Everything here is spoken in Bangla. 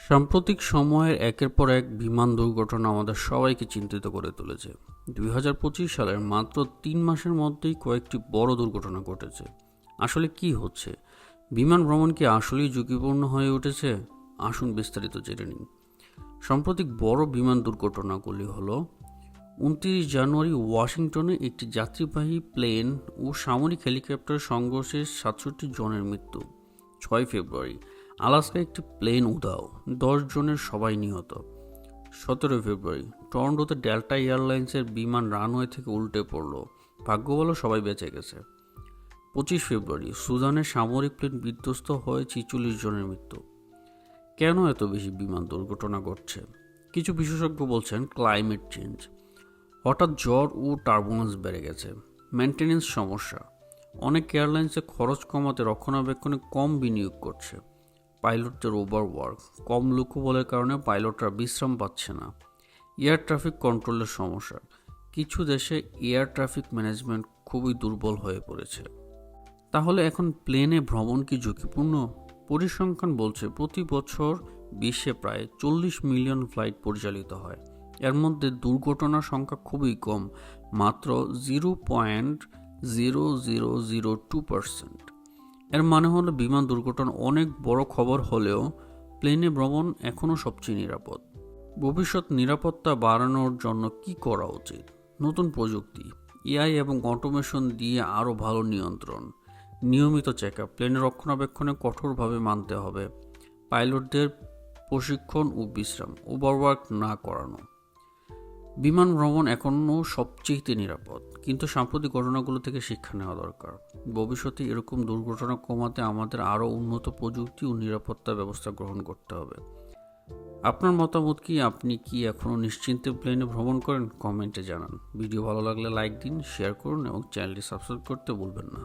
সাম্প্রতিক সময়ের একের পর এক বিমান দুর্ঘটনা আমাদের সবাইকে চিন্তিত করে তুলেছে। 2025 সালের মাত্র 3 মাসের মধ্যেই কয়েকটি বড় দুর্ঘটনা ঘটেছে। আসলে কি হচ্ছে? বিমান ভ্রমণ কি আসলেই ঝুঁকিপূর্ণ হয়ে উঠেছে? আসুন বিস্তারিত জেনে নিন। সাম্প্রতিক বড় বিমান দুর্ঘটনাগুলি হলো 29 জানুয়ারি ওয়াশিংটনে একটি যাত্রীবাহী প্লেন ও সামরিক হেলিকপ্টার সংঘর্ষে 67 জনের মৃত্যু। 6 ফেব্রুয়ারি আলাস্কায় একটি প্লেন উধাও, 10 জনের সবাই নিহত। 17 ফেব্রুয়ারি টরন্টোতে ডেল্টা এয়ারলাইন্সের বিমান রানওয়ে থেকে উল্টে পড়ল, ভাগ্য ভালো সবাই বেঁচে গেছে। 25 ফেব্রুয়ারি সুদানের সামরিক প্লেন বিধ্বস্ত হয়ে 46 জনের মৃত্যু। কেন এত বেশি বিমান দুর্ঘটনা ঘটছে? কিছু বিশেষজ্ঞ বলছেন ক্লাইমেট চেঞ্জ, হঠাৎ জ্বর ও টার্বুলেন্স বেড়ে গেছে, মেনটেন্যান্স সমস্যা, অনেক এয়ারলাইন্সে খরচ কমাতে রক্ষণাবেক্ষণে কম বিনিয়োগ করছে, পাইলটদের ওভারওয়ার্ক, কম লোকবলের কারণে পাইলটরা বিশ্রাম পাচ্ছে না, এয়ার ট্রাফিক কন্ট্রোলের সমস্যা, কিছু দেশে এয়ার ট্রাফিক ম্যানেজমেন্ট খুবই দুর্বল হয়ে পড়েছে। তাহলে এখন প্লেনে ভ্রমণ কি ঝুঁকিপূর্ণ? পরিসংখ্যান বলছে প্রতি বছর বিশ্বে প্রায় 40 মিলিয়ন ফ্লাইট পরিচালিত হয়, এর মধ্যে দুর্ঘটনার সংখ্যা খুবই কম, মাত্র 0.0002%। এর মানে হলো বিমান দুর্ঘটনা অনেক বড় খবর হলেও প্লেনে ভ্রমণ এখনও সবচেয়ে নিরাপদ। ভবিষ্যৎ নিরাপত্তা বাড়ানোর জন্য কি করা উচিত? নতুন প্রযুক্তি, এআই এবং অটোমেশন দিয়ে আরও ভালো নিয়ন্ত্রণ, নিয়মিত চেক আপ, প্লেনের রক্ষণাবেক্ষণে কঠোরভাবে মানতে হবে, পাইলটদের প্রশিক্ষণ ও বিশ্রাম, ওভারওয়ার্ক না করানো। বিমান ভ্রমণ এখনও সবচেয়ে নিরাপদ, কিন্তু সাম্প্রতিক ঘটনাগুলো থেকে শিক্ষা নেওয়া দরকার। ভবিষ্যতে এরকম দুর্ঘটনা কমাতে আমাদের আরও উন্নত প্রযুক্তি ও নিরাপত্তা ব্যবস্থা গ্রহণ করতে হবে। আপনার মতামত কি? আপনি কি এখনও নিশ্চিন্তে প্লেনে ভ্রমণ করেন? কমেন্টে জানান। ভিডিও ভালো লাগলে লাইক দিন, শেয়ার করুন এবং চ্যানেলটি সাবস্ক্রাইব করতে ভুলবেন না।